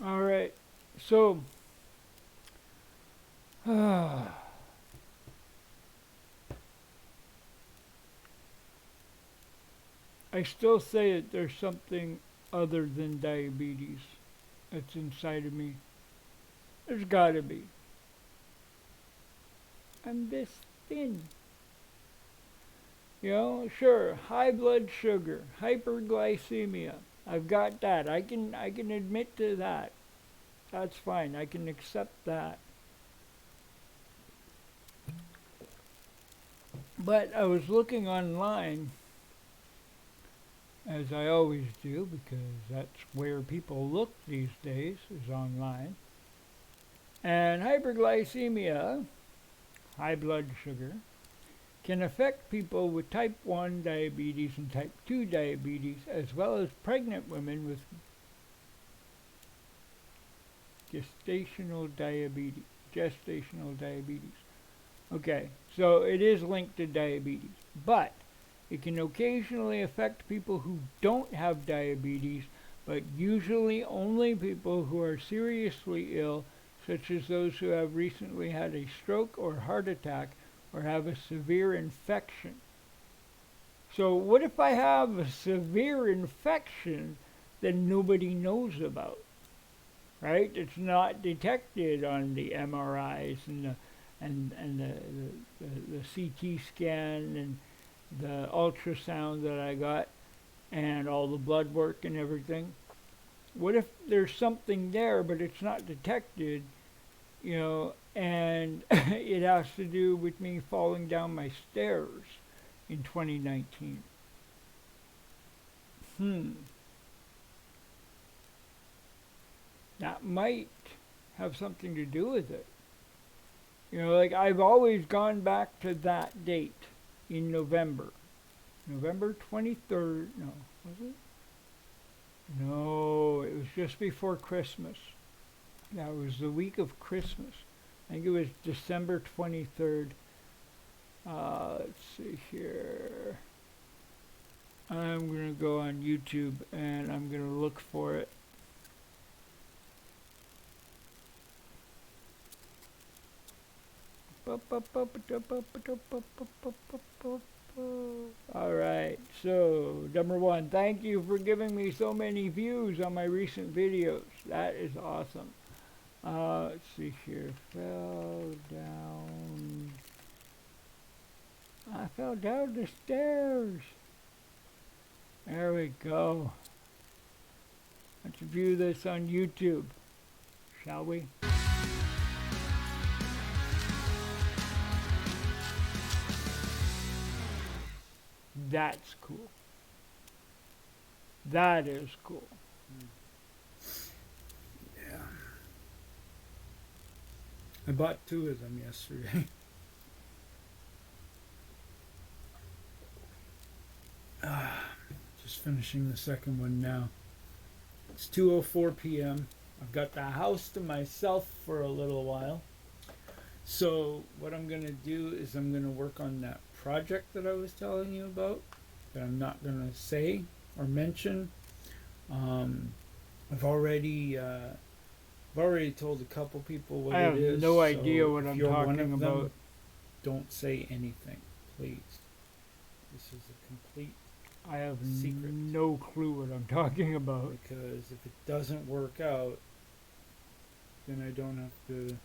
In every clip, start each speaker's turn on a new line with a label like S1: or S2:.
S1: All right. So, I still say that there's something other than diabetes that's inside of me. There's gotta be. I'm this thin. You know, sure, high blood sugar, hyperglycemia. I've got that. I can admit to that. That's fine. I can accept that. But I was looking online, as I always do, because that's where people look these days, is online. And hyperglycemia, high blood sugar, can affect people with type 1 diabetes and type 2 diabetes, as well as pregnant women with gestational diabetes. Gestational diabetes. Okay, so it is linked to diabetes, but it can occasionally affect people who don't have diabetes, but usually only people who are seriously ill, such as those who have recently had a stroke or heart attack or have a severe infection. So what if I have a severe infection that nobody knows about, right? It's not detected on the MRIs and the CT scan and the ultrasound that I got and all the blood work and everything. What if there's something there but it's not detected, and it has to do with me falling down my stairs in 2019? That might have something to do with it. Like I've always gone back to that date in November. November 23rd. No, was it? No, it was just before Christmas. That was the week of Christmas. I think it was December 23rd. Let's see here. I'm going to go on YouTube and I'm going to look for it. Alright, so number one, thank you for giving me so many views on my recent videos. That is awesome. Let's see here. I fell down the stairs. There we go. Let's view this on YouTube, shall we? That's cool. That is cool.
S2: Yeah. I bought 2 of them yesterday. Just finishing the second one now. It's 2:04 p.m. I've got the house to myself for a little while. So what I'm going to do is I'm going to work on that project that I was telling you about that I'm not going to say or mention. I've already told a couple people what it is.
S1: I have no idea what I'm talking about.
S2: Don't say anything, please. This is a complete
S1: I have
S2: secret.
S1: No clue what I'm talking about.
S2: Because if it doesn't work out, then I don't have to,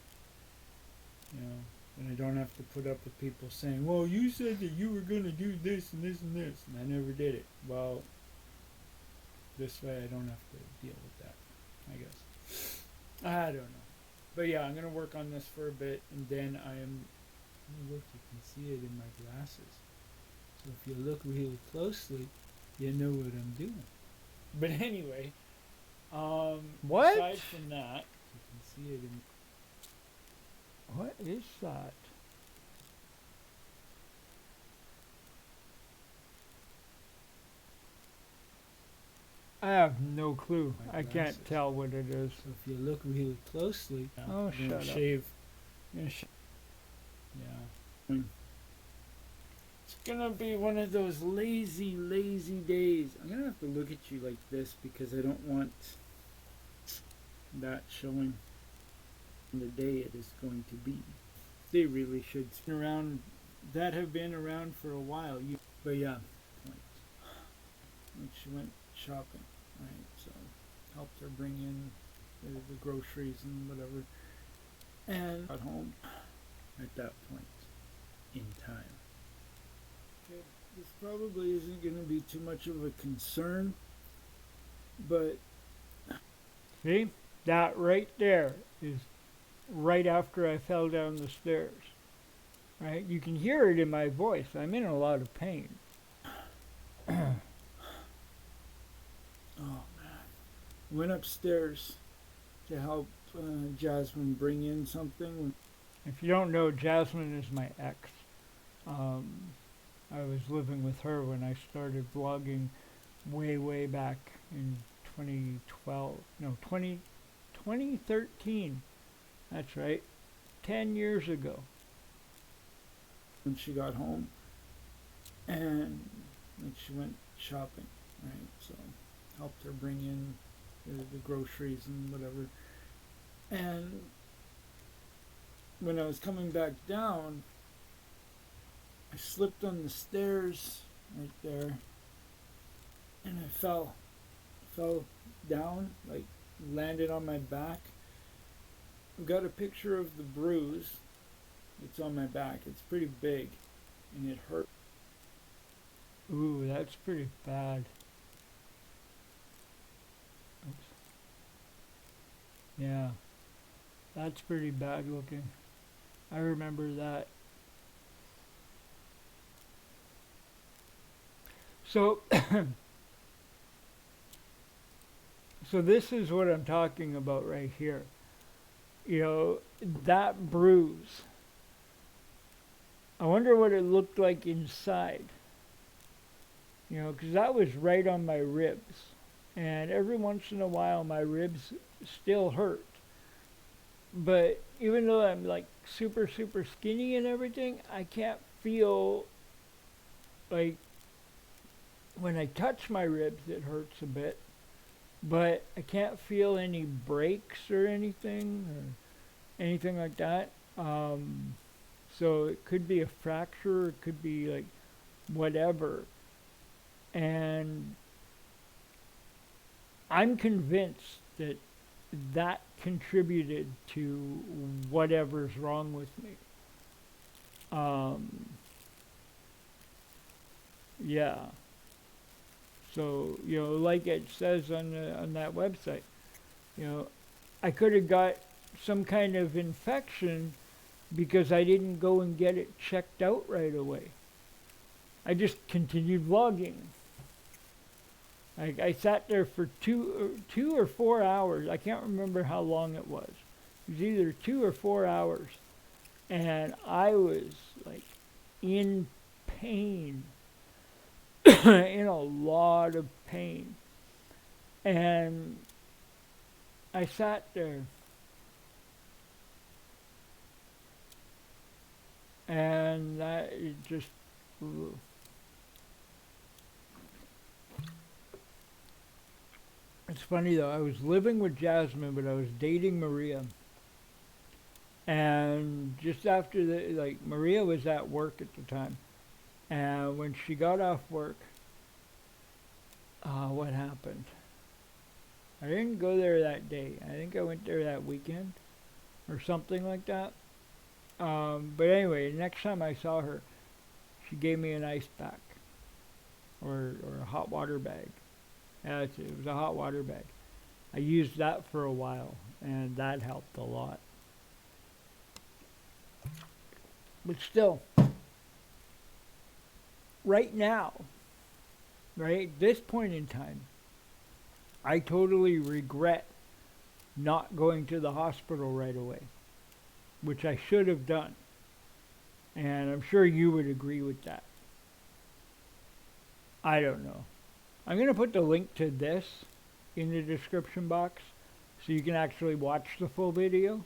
S2: then I don't have to put up with people saying, well, you said that you were going to do this and this and this, and I never did it. Well, this way I don't have to deal with that, I guess. I don't know. But yeah, I'm going to work on this for a bit, and then look, you can see it in my glasses. So if you look really closely, you know what I'm doing. But anyway,
S1: what?
S2: Aside from that, you can see it in...
S1: What is that? I have no clue.
S2: My
S1: I
S2: glasses.
S1: can't tell what it is.
S2: So if you look really closely,
S1: Oh,
S2: don't
S1: shut up.
S2: shave. Yeah. It's gonna be one of those lazy, lazy days. I'm gonna have to look at you like this because I don't want that showing the day it is going to be. They really should spin around that have been around for a while. But yeah, like she went shopping, right? So helped her bring in the groceries and whatever, and got home at that point in time. Okay, this probably isn't going to be too much of a concern, but
S1: See? That right there is right after I fell down the stairs. Right? You can hear it in my voice. I'm in a lot of pain.
S2: oh man, went upstairs to help Jasmine bring in something.
S1: If you don't know, Jasmine is my ex. I was living with her when I started vlogging way back in 2012. No, 2013. That's right. 10 years ago.
S2: When she got home, and like she went shopping, right? So helped her bring in the groceries and whatever. And when I was coming back down, I slipped on the stairs right there, and I fell down, like landed on my back. I've got a picture of the bruise. It's on my back. It's pretty big, and it hurt.
S1: Ooh, that's pretty bad. Oops. Yeah, that's pretty bad looking. I remember that. So, so this is what I'm talking about right here. You know, that bruise. I wonder what it looked like inside. You know, because that was right on my ribs. And every once in a while my ribs still hurt. But even though I'm like super skinny and everything, I can't feel like when I touch my ribs it hurts a bit. But I can't feel any breaks or anything like that. So it could be a fracture, it could be like whatever. And I'm convinced that that contributed to whatever's wrong with me. Yeah. So, you know, like it says on that website, you know, I could have got some kind of infection because I didn't go and get it checked out right away. I just continued vlogging. I sat there for two or 4 hours. I can't remember how long it was. It was either 2 or 4 hours. And I was like in pain. In a lot of pain. And I sat there. And that it just... Ugh. It's funny though, I was living with Jasmine, but I was dating Maria. And just after Maria was at work at the time. And when she got off work, what happened? I didn't go there that day. I think I went there that weekend or something like that. But anyway, next time I saw her, she gave me an ice pack or a hot water bag. Yeah, it was a hot water bag. I used that for a while, and that helped a lot. But still, right now, right at this point in time, I totally regret not going to the hospital right away, which I should have done. And I'm sure you would agree with that. I don't know. I'm going to put the link to this in the description box so you can actually watch the full video,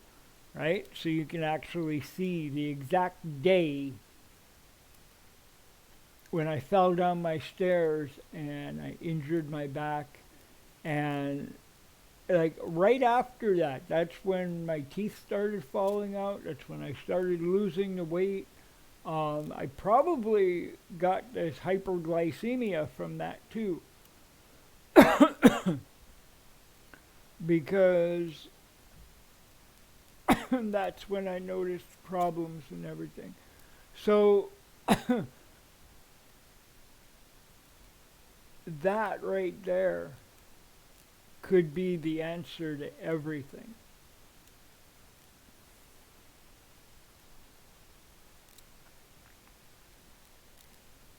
S1: right? So you can actually see the exact day when I fell down my stairs and I injured my back. And like right after that, that's when my teeth started falling out. That's when I started losing the weight. I probably got this hyperglycemia from that too. Because that's when I noticed problems and everything. So that right there could be the answer to everything.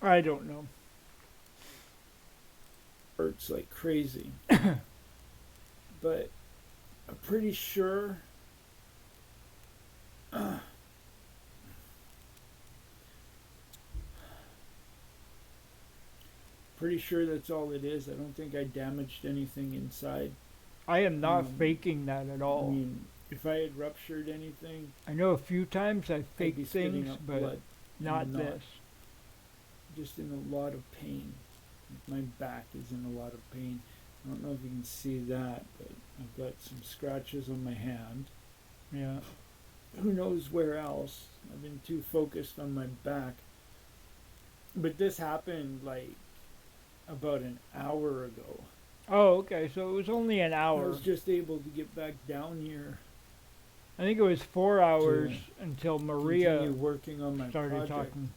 S1: I don't know.
S2: Hurts like crazy. But I'm pretty sure that's all it is. I don't think I damaged anything inside.
S1: I am not faking that at all.
S2: I mean, if I had ruptured anything,
S1: I know a few times I've
S2: I'd be
S1: faked
S2: spitting
S1: things,
S2: up
S1: but
S2: blood.
S1: not
S2: I'm
S1: this.
S2: Just in a lot of pain. My back is in a lot of pain. I don't know if you can see that, but I've got some scratches on my hand.
S1: Yeah.
S2: Who knows where else? I've been too focused on my back. But this happened like about an hour ago.
S1: Oh, okay. So it was only an
S2: I
S1: hour.
S2: was just able to get back down here.
S1: I think it was 4 hours until Maria
S2: Continue working on my
S1: started
S2: project.
S1: talking.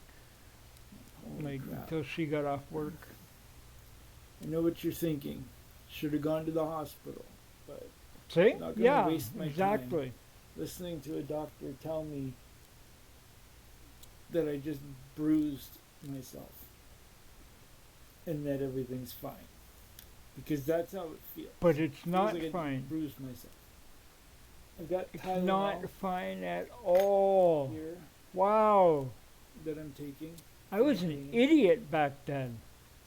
S2: Holy
S1: Like
S2: crap.
S1: until she got off work.
S2: I know what you're thinking. Should have gone to the hospital, but
S1: See?
S2: not gonna
S1: Yeah,
S2: waste my
S1: exactly.
S2: listening to a doctor tell me that I just bruised myself and that everything's fine, because that's how it feels.
S1: But it's
S2: Feels
S1: not
S2: like I just
S1: fine.
S2: bruised myself. I've got
S1: It's
S2: Tylenol
S1: not fine at all.
S2: here
S1: Wow.
S2: that I'm taking.
S1: I was an idiot back then.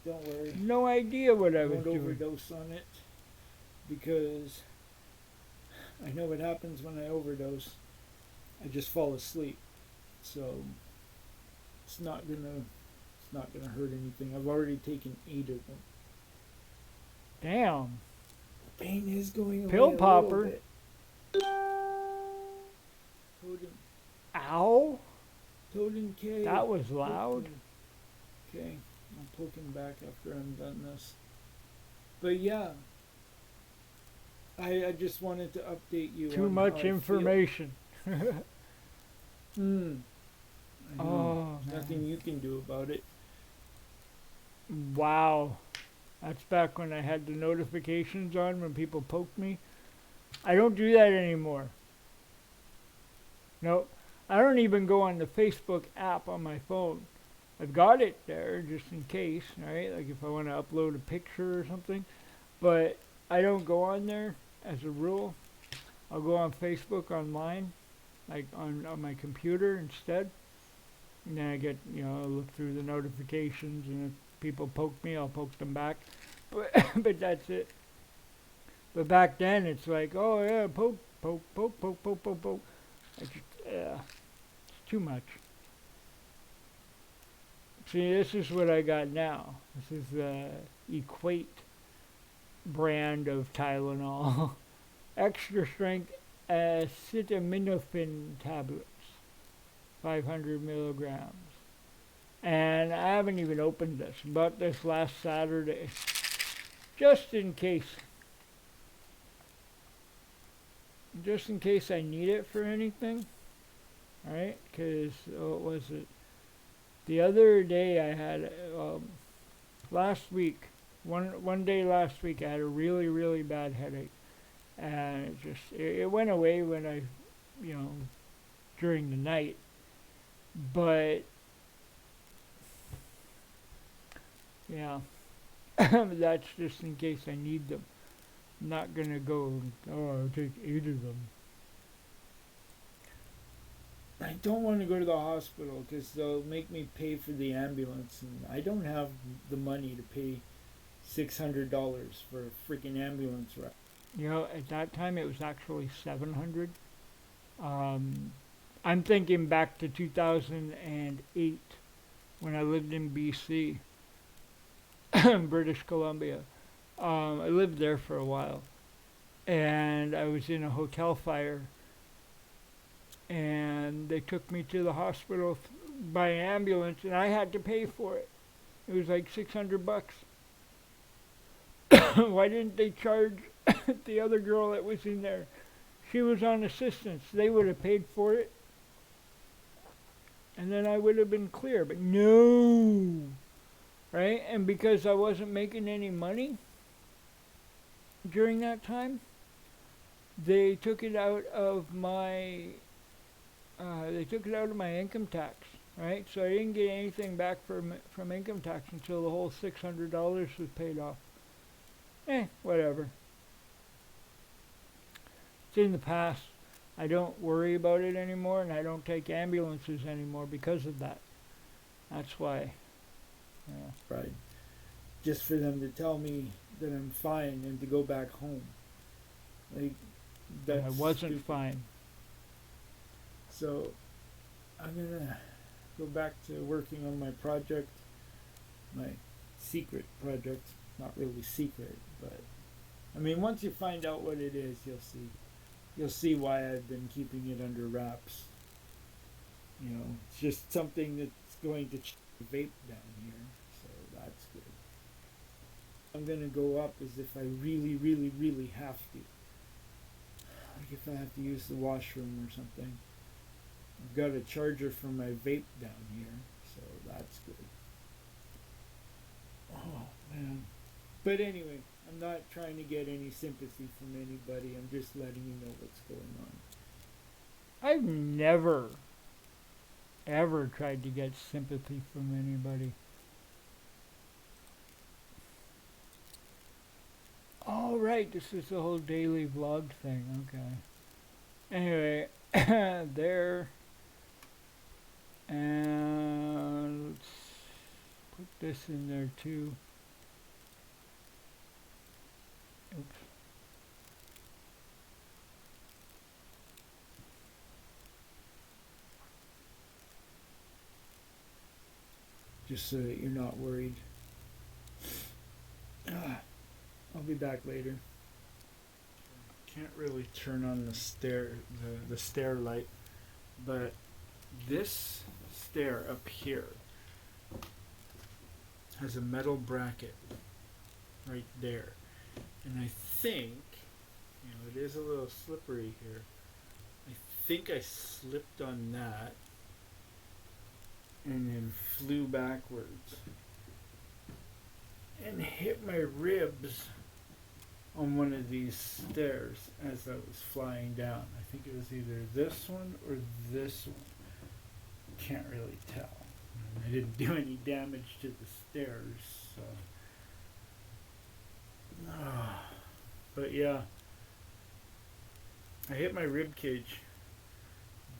S2: Don't worry.
S1: No idea what I
S2: I
S1: was
S2: won't
S1: doing.
S2: overdose on it, because I know what happens when I overdose. I just fall asleep. So it's not gonna hurt anything. I've already taken 8 of them.
S1: Damn.
S2: The pain is going away
S1: Pill
S2: a
S1: popper.
S2: little bit. Totem,
S1: Ow.
S2: Totem K.
S1: That was loud.
S2: Okay, I'll poke him back after I'm done this. But yeah, I just wanted to update you.
S1: Too
S2: on
S1: much
S2: how I feel.
S1: information.
S2: I know.
S1: Oh,
S2: There's nothing you can do about it.
S1: Wow. That's back when I had the notifications on when people poked me. I don't do that anymore. Nope. I don't even go on the Facebook app on my phone. I've got it there just in case, right? Like if I want to upload a picture or something. But I don't go on there as a rule. I'll go on Facebook online, like on my computer instead. And then I get, look through the notifications, and if people poke me, I'll poke them back. But that's it. But back then, it's like, oh yeah, poke. I just, it's too much. See, this is what I got now. This is the Equate brand of Tylenol. Extra strength acetaminophen tablets. 500 milligrams. And I haven't even opened this. Bought this last Saturday. Just in case. Just in case I need it for anything. Alright? Because, what was it? The other day I had, last week, one day last week I had a really, really bad headache. And it went away when I, during the night. But, yeah, that's just in case I need them. I'm not going to go, I'll take 8 of them.
S2: I don't want to go to the hospital because they'll make me pay for the ambulance, and I don't have the money to pay $600 for a freaking ambulance ride.
S1: You know, at that time it was actually 700. I'm thinking back to 2008 when I lived in BC, British Columbia. I lived there for a while, and I was in a hotel fire, and they took me to the hospital by ambulance, and I had to pay for it. It was like $600. Why didn't they charge the other girl that was in there? She was on assistance. They would have paid for it, and then I would have been clear. But no, right? And because I wasn't making any money during that time, they took it out of my income tax, right? So I didn't get anything back from income tax until the whole $600 was paid off. Whatever. It's in the past. I don't worry about it anymore, and I don't take ambulances anymore because of that. That's why. Yeah.
S2: Right. Just for them to tell me that I'm fine and to go back home. Like, that's
S1: I wasn't
S2: stupid.
S1: fine.
S2: So, I'm gonna go back to working on my project, my secret project. Not really secret, but I mean, once you find out what it is, you'll see. You'll see why I've been keeping it under wraps. You know, it's just something that's going to vape down here, so that's good. I'm gonna go up as if I really, really, really have to. Like if I have to use the washroom or something. I've got a charger for my vape down here, so that's good. Oh man. But anyway, I'm not trying to get any sympathy from anybody. I'm just letting you know what's going on.
S1: I've never, ever tried to get sympathy from anybody. Oh, right, this is the whole daily vlog thing, okay. Anyway, there, and let's put this in there too. Oops.
S2: Just so that you're not worried. I'll be back later. Can't really turn on the stair light, but this stair up here has a metal bracket right there. And I think, you know, it is a little slippery here. I think I slipped on that and then flew backwards and hit my ribs on one of these stairs as I was flying down. I think it was either this one or this one. Can't really tell. I didn't do any damage to the stairs, so. But yeah, I hit my rib cage.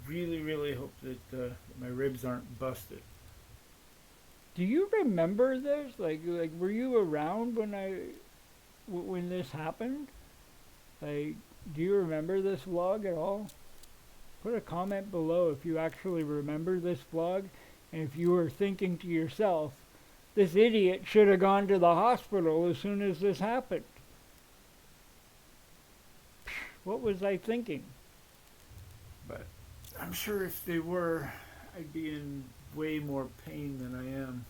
S2: Really, really hope that my ribs aren't busted.
S1: Do you remember this? Like, were you around when this happened? Like, do you remember this vlog at all? Put a comment below if you actually remember this vlog, and if you were thinking to yourself, this idiot should have gone to the hospital as soon as this happened. What was I thinking?
S2: But I'm sure if they were, I'd be in way more pain than I am.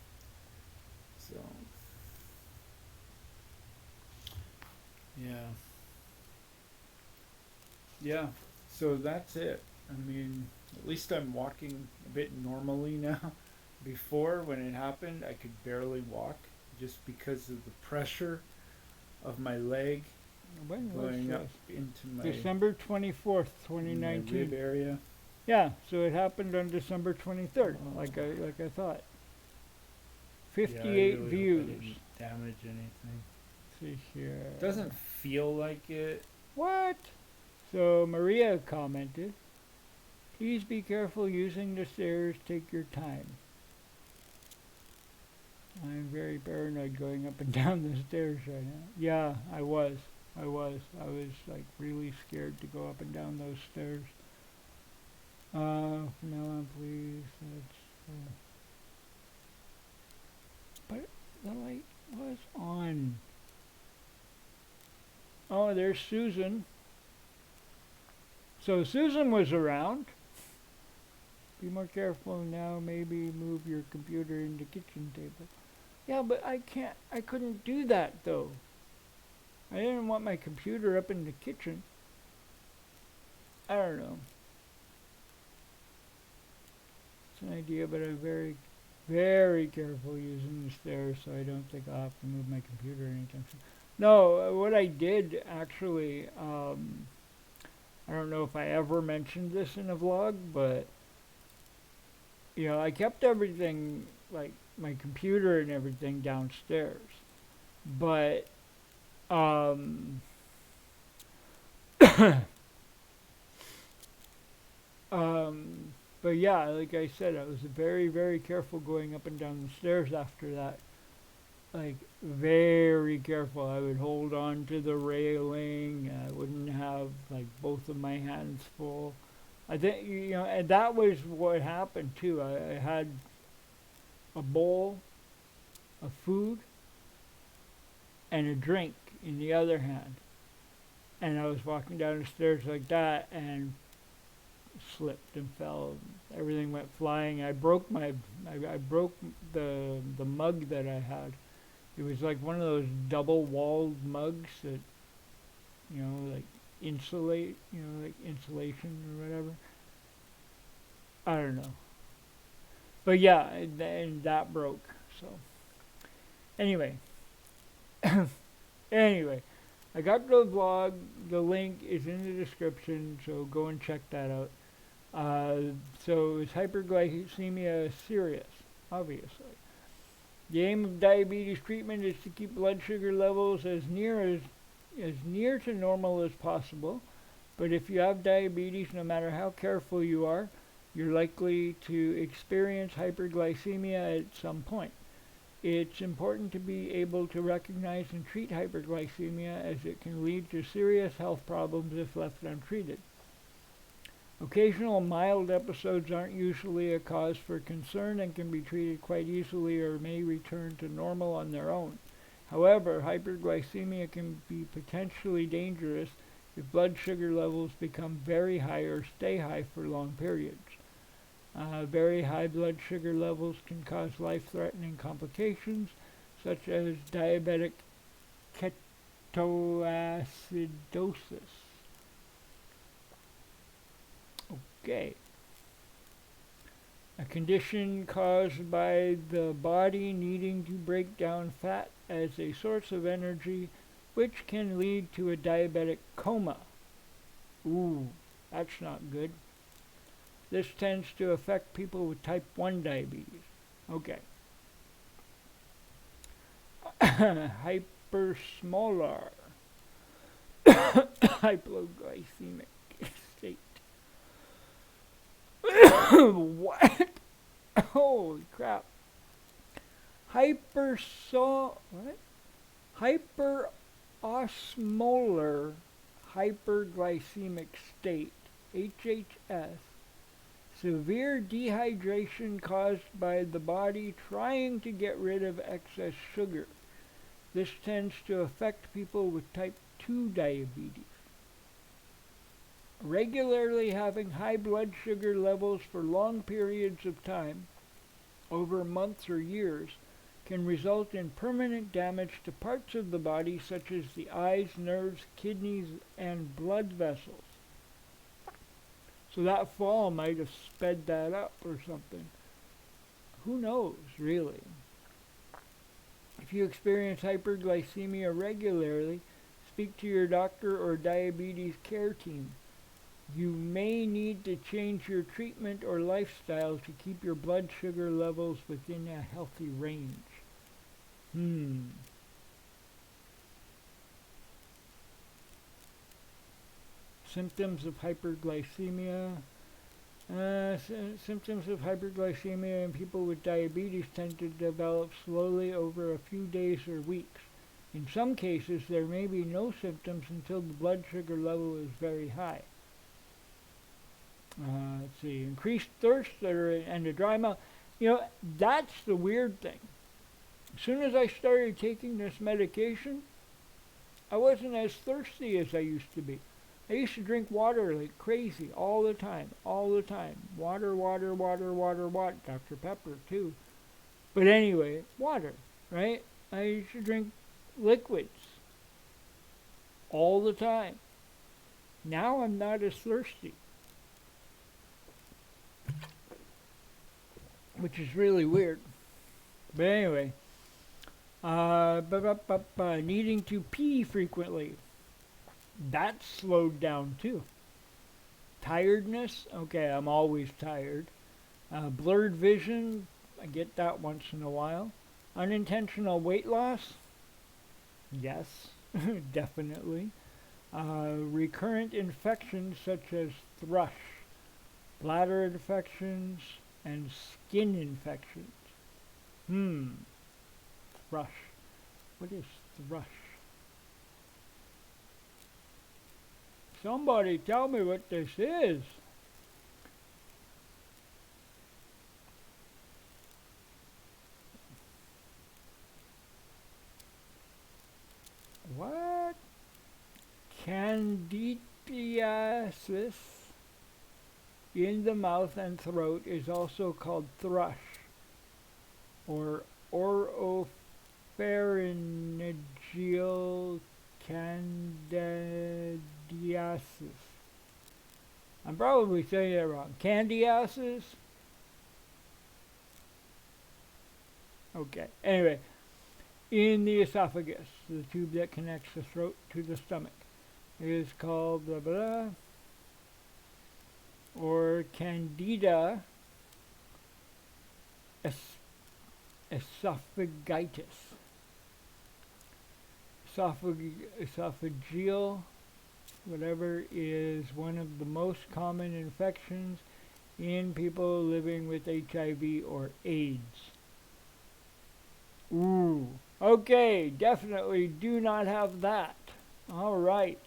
S2: So, yeah. Yeah, so that's it. I mean, at least I'm walking a bit normally now. Before, when it happened, I could barely walk just because of the pressure of my leg
S1: When was
S2: going up
S1: this?
S2: into my
S1: December 24th,
S2: my
S1: 2019.
S2: rib area.
S1: Yeah, so it happened on December 23rd,
S2: Oh.
S1: like I thought.
S2: Yeah, I
S1: 58
S2: really hope I
S1: views.
S2: didn't damage anything.
S1: See here.
S2: Doesn't feel like it.
S1: What? So Maria commented, "Please be careful using the stairs. Take your time." I'm very paranoid going up and down the stairs right now. Yeah, I was. I was. I was like really scared to go up and down those stairs. From now on, please. But the light was on. Oh, there's Susan. So Susan was around. Be more careful now. Maybe move your computer in the kitchen table. Yeah, but I couldn't do that though. I didn't want my computer up in the kitchen. I don't know. It's an idea, but I'm very, very careful using the stairs, so I don't think I'll have to move my computer anytime soon. No, what I did actually, I don't know if I ever mentioned this in a vlog, but I kept everything, like my computer and everything, downstairs. But but yeah, like I said, I was very, very careful going up and down the stairs after that. Like, very careful. I would hold on to the railing. I wouldn't have, like, both of my hands full. I think, and that was what happened, too. I had a bowl of food and a drink in the other hand. And I was walking down the stairs like that and slipped and fell. Everything went flying. I broke I broke the mug that I had. It was like one of those double-walled mugs that, like insulate, like insulation or whatever. I don't know. But yeah, and that broke. So anyway, anyway, I got the vlog. The link is in the description, so go and check that out. So is hyperglycemia serious? Obviously. The aim of diabetes treatment is to keep blood sugar levels as near to normal as possible. But if you have diabetes, no matter how careful you are, you're likely to experience hyperglycemia at some point. It's important to be able to recognize and treat hyperglycemia, as it can lead to serious health problems if left untreated. Occasional mild episodes aren't usually a cause for concern and can be treated quite easily or may return to normal on their own. However, hyperglycemia can be potentially dangerous if blood sugar levels become very high or stay high for long periods. Very high blood sugar levels can cause life-threatening complications, such as diabetic ketoacidosis. Okay. A condition caused by the body needing to break down fat as a source of energy, which can lead to a diabetic coma. Ooh, that's not good. This tends to affect people with type 1 diabetes. Okay. Hypersmolar. Hypoglycemic state. What? Holy crap. What? Hyperosmolar hyperglycemic state, HHS. Severe dehydration caused by the body trying to get rid of excess sugar. This tends to affect people with type 2 diabetes. Regularly having high blood sugar levels for long periods of time, over months or years, can result in permanent damage to parts of the body such as the eyes, nerves, kidneys, and blood vessels. So that fall might have sped that up or something. Who knows, really? If you experience hyperglycemia regularly, speak to your doctor or diabetes care team. You may need to change your treatment or lifestyle to keep your blood sugar levels within a healthy range. Symptoms of hyperglycemia. Symptoms of hyperglycemia in people with diabetes tend to develop slowly over a few days or weeks. In some cases, there may be no symptoms until the blood sugar level is very high. Let's see, increased thirst and a dry mouth. You know, that's the weird thing. As soon as I started taking this medication, I wasn't as thirsty as I used to be. I used to drink water like crazy all the time, all the time. Water, water, water, water, water. Dr. Pepper, too. But anyway, water, right? I used to drink liquids all the time. Now I'm not as thirsty, which is really weird. But anyway, needing to pee frequently. That's slowed down too. Tiredness, okay, I'm always tired. Blurred vision, I get that once in a while. Unintentional weight loss, yes, definitely. Recurrent infections such as thrush, bladder infections, and skin infections. Thrush. What is thrush? Somebody tell me what this is. What? Candidiasis in the mouth and throat is also called thrush or oropharyngeal candidiasis. I'm probably saying it wrong. Candidiasis? Okay. Anyway, in the esophagus, the tube that connects the throat to the stomach, is called blah blah, or Candida esophagitis. Esophageal, whatever, is one of the most common infections in people living with HIV or AIDS. Ooh, okay, definitely do not have that. All right.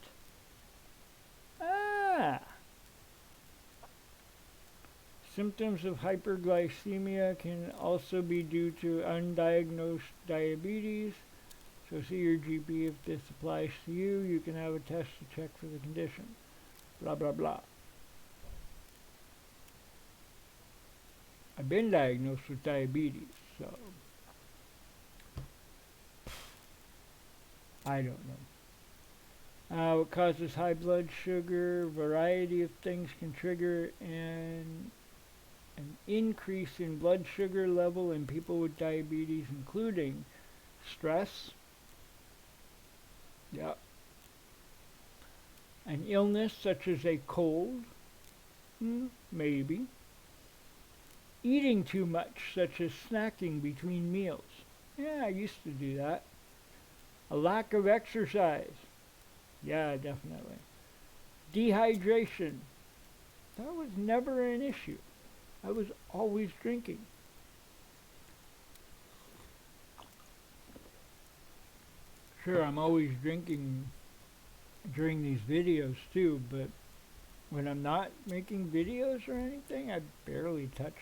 S1: Symptoms of hyperglycemia can also be due to undiagnosed diabetes. So see your GP if this applies to you. You can have a test to check for the condition. Blah, blah, blah. I've been diagnosed with diabetes, so I don't know. What causes high blood sugar? Variety of things can trigger an increase in blood sugar level in people with diabetes, including stress, an illness such as a cold, maybe, eating too much such as snacking between meals. Yeah, I used to do that. A lack of exercise. Yeah, definitely. Dehydration. That was never an issue. I was always drinking. Sure, I'm always drinking during these videos too, but when I'm not making videos or anything, I barely touch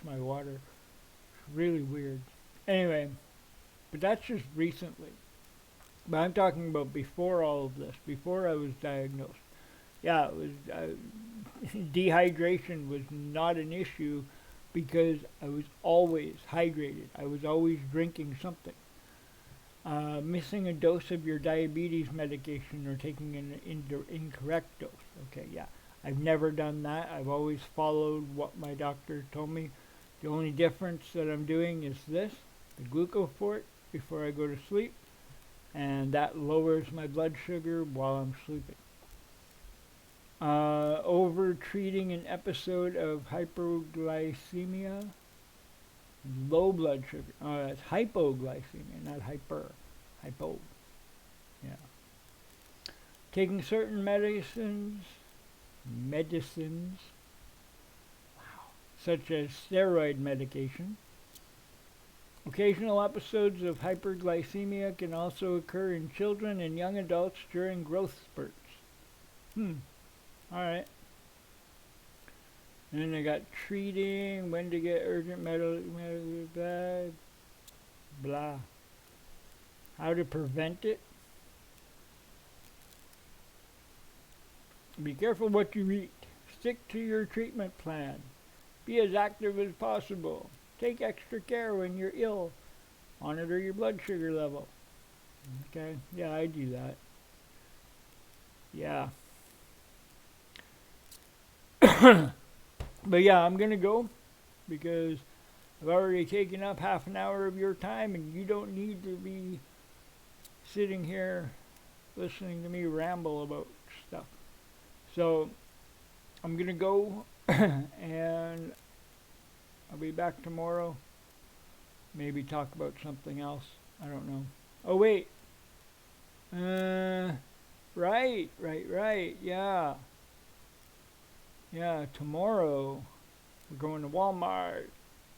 S1: my water. It's really weird. Anyway, but that's just recently. But I'm talking about before all of this, before I was diagnosed. Yeah, it was dehydration was not an issue because I was always hydrated. I was always drinking something. Missing a dose of your diabetes medication or taking an incorrect dose. Okay, yeah. I've never done that. I've always followed what my doctor told me. The only difference that I'm doing is this, the glucofort before I go to sleep, and that lowers my blood sugar while I'm sleeping. Over treating an episode of hyperglycemia, low blood sugar. Oh, that's hypoglycemia, not hyper. Hypo. Yeah. Taking certain medicines such as steroid medication. Occasional episodes of hyperglycemia can also occur in children and young adults during growth spurts. Alright. And then they got treating, when to get urgent medical blah. How to prevent it. Be careful what you eat. Stick to your treatment plan. Be as active as possible. Take extra care when you're ill. Monitor your blood sugar level. Okay, yeah, I do that. Yeah. But yeah, I'm gonna go because I've already taken up half an hour of your time and you don't need to be sitting here listening to me ramble about stuff. So I'm gonna go and I'll be back tomorrow. Maybe talk about something else. I don't know. Oh wait. Right. Yeah. Yeah, tomorrow we're going to Walmart.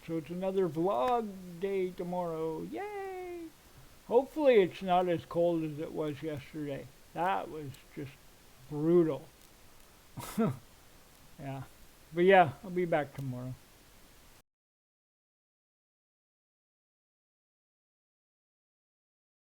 S1: So it's another vlog day tomorrow. Yay! Hopefully it's not as cold as it was yesterday. That was just brutal. Yeah. But yeah, I'll be back tomorrow.